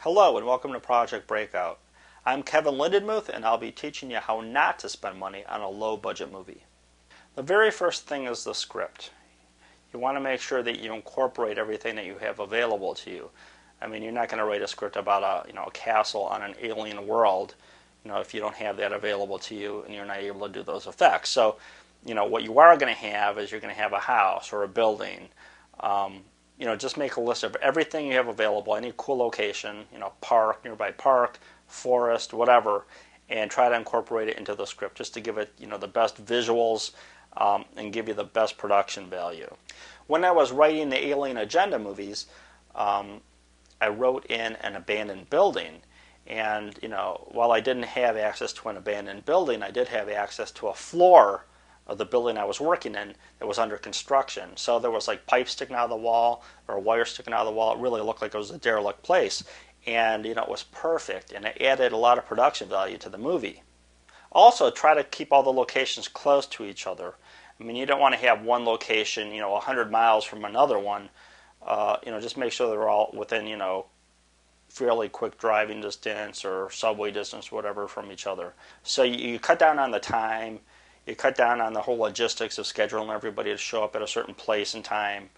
Hello and welcome to Project Breakout. I'm Kevin Lindenmuth and I'll be teaching you how not to spend money on a low budget movie. The very first thing is the script. You want to make sure that you incorporate everything that you have available to you. I mean, you're not going to write a script about a castle on an alien world, if you don't have that available to you and you're not able to do those effects. So, what you are going to have is you're going to have a house or a building. Just make a list of everything you have available, any cool location, park, nearby park, forest, whatever, and try to incorporate it into the script just to give it, the best visuals and give you the best production value. When I was writing the Alien Agenda movies, I wrote in an abandoned building. And, while I didn't have access to an abandoned building, I did have access to a floor of the building I was working in that was under construction. So there was like pipes sticking out of the wall or wire sticking out of the wall. It really looked like it was a derelict place. And, it was perfect. And it added a lot of production value to the movie. Also, try to keep all the locations close to each other. I mean, you don't want to have one location, 100 miles from another one. Just make sure they're all within, fairly quick driving distance or subway distance, whatever, from each other. So you cut down on the time. You cut down on the whole logistics of scheduling everybody to show up at a certain place and time,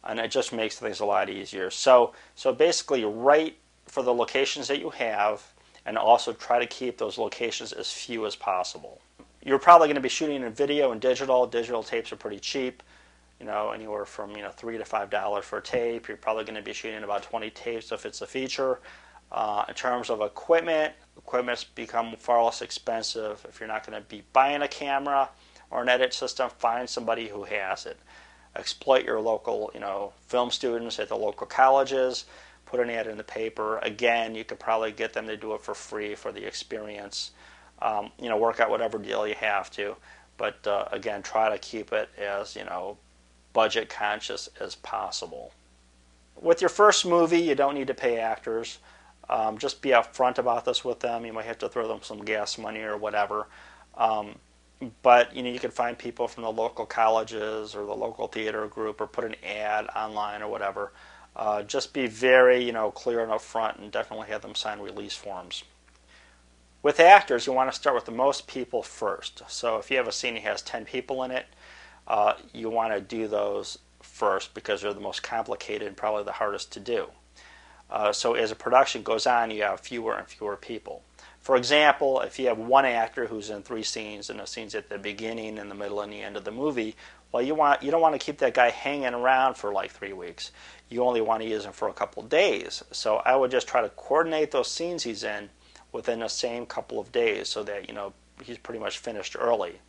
and it just makes things a lot easier. So basically, write for the locations that you have, and also try to keep those locations as few as possible. You're probably going to be shooting in video and digital. Digital tapes are pretty cheap, anywhere from $3 to $5 for a tape. You're probably going to be shooting about 20 tapes if it's a feature. In terms of equipment's become far less expensive. If you're not going to be buying a camera or an edit system, find somebody who has it. Exploit your local, film students at the local colleges. Put an ad in the paper. Again, you could probably get them to do it for free for the experience. Work out whatever deal you have to. But again, try to keep it as, budget conscious as possible. With your first movie, you don't need to pay actors. Just be upfront about this with them. You might have to throw them some gas money or whatever. But you can find people from the local colleges or the local theater group or put an ad online or whatever. Just be very clear and upfront and definitely have them sign release forms. With actors, you want to start with the most people first. So if you have a scene that has 10 people in it, you want to do those first because they're the most complicated and probably the hardest to do. So as a production goes on, you have fewer and fewer people. For example, if you have one actor who's in 3 scenes, and the scenes at the beginning, in the middle, and the end of the movie, well, you don't want to keep that guy hanging around for like 3 weeks. You only want to use him for a couple of days. So I would just try to coordinate those scenes he's in within the same couple of days so that he's pretty much finished early.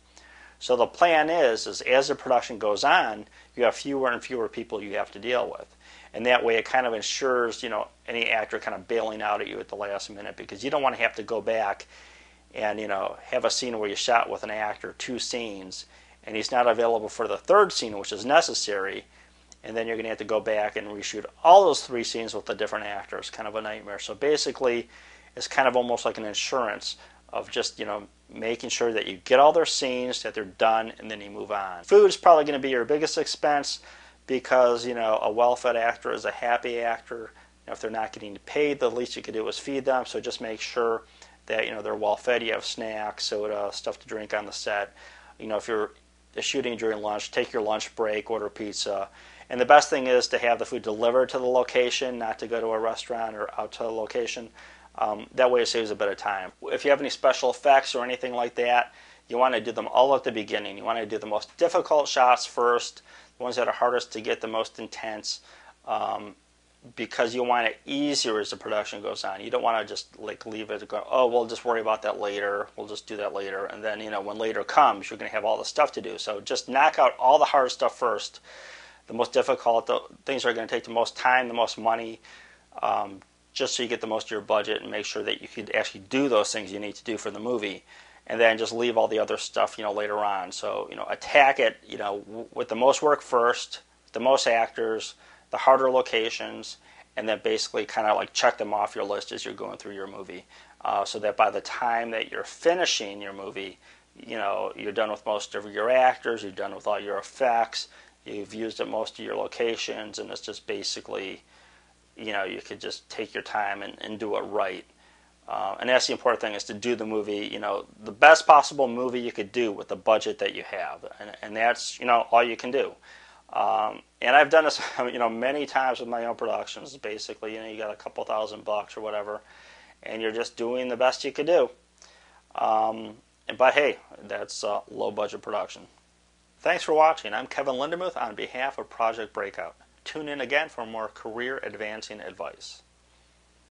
So the plan is as the production goes on, you have fewer and fewer people you have to deal with. And that way it kind of ensures, any actor kind of bailing out at you at the last minute, because you don't want to have to go back and, have a scene where you shot with an actor 2 scenes and he's not available for the 3rd scene, which is necessary, and then you're going to have to go back and reshoot all those 3 scenes with a different actor. It's kind of a nightmare. So basically, it's kind of almost like an insurance of just, making sure that you get all their scenes, that they're done, and then you move on. Food is probably going to be your biggest expense, because a well-fed actor is a happy actor. If they're not getting paid, the least you could do is feed them. So just make sure that they're well-fed. You have snacks, soda, stuff to drink on the set. If you're shooting during lunch, take your lunch break, order pizza. And the best thing is to have the food delivered to the location, not to go to a restaurant or out to the location. That way it saves a bit of time. If you have any special effects or anything like that, you want to do them all at the beginning. You want to do the most difficult shots first, the ones that are hardest to get, the most intense, because you want it easier as the production goes on. You don't want to just leave it and go, oh, we'll just worry about that later. We'll just do that later. And then, when later comes, you're going to have all the stuff to do. So just knock out all the hard stuff first. The most difficult, the things that are going to take the most time, the most money, just so you get the most of your budget and make sure that you could actually do those things you need to do for the movie. And then just leave all the other stuff, later on. So, attack it, with the most work first, the most actors, the harder locations, and then basically kind of check them off your list as you're going through your movie. So that by the time that you're finishing your movie, you're done with most of your actors, you're done with all your effects, you've used at most of your locations, and it's just basically you could just take your time and do it right. And that's the important thing, is to do the movie, the best possible movie you could do with the budget that you have. And that's, all you can do. And I've done this, many times with my own productions. Basically, you got a couple $1,000 or whatever, and you're just doing the best you could do. But hey, that's low budget production. Thanks for watching. I'm Kevin Lindemuth on behalf of Project Breakout. Tune in again for more career advancing advice.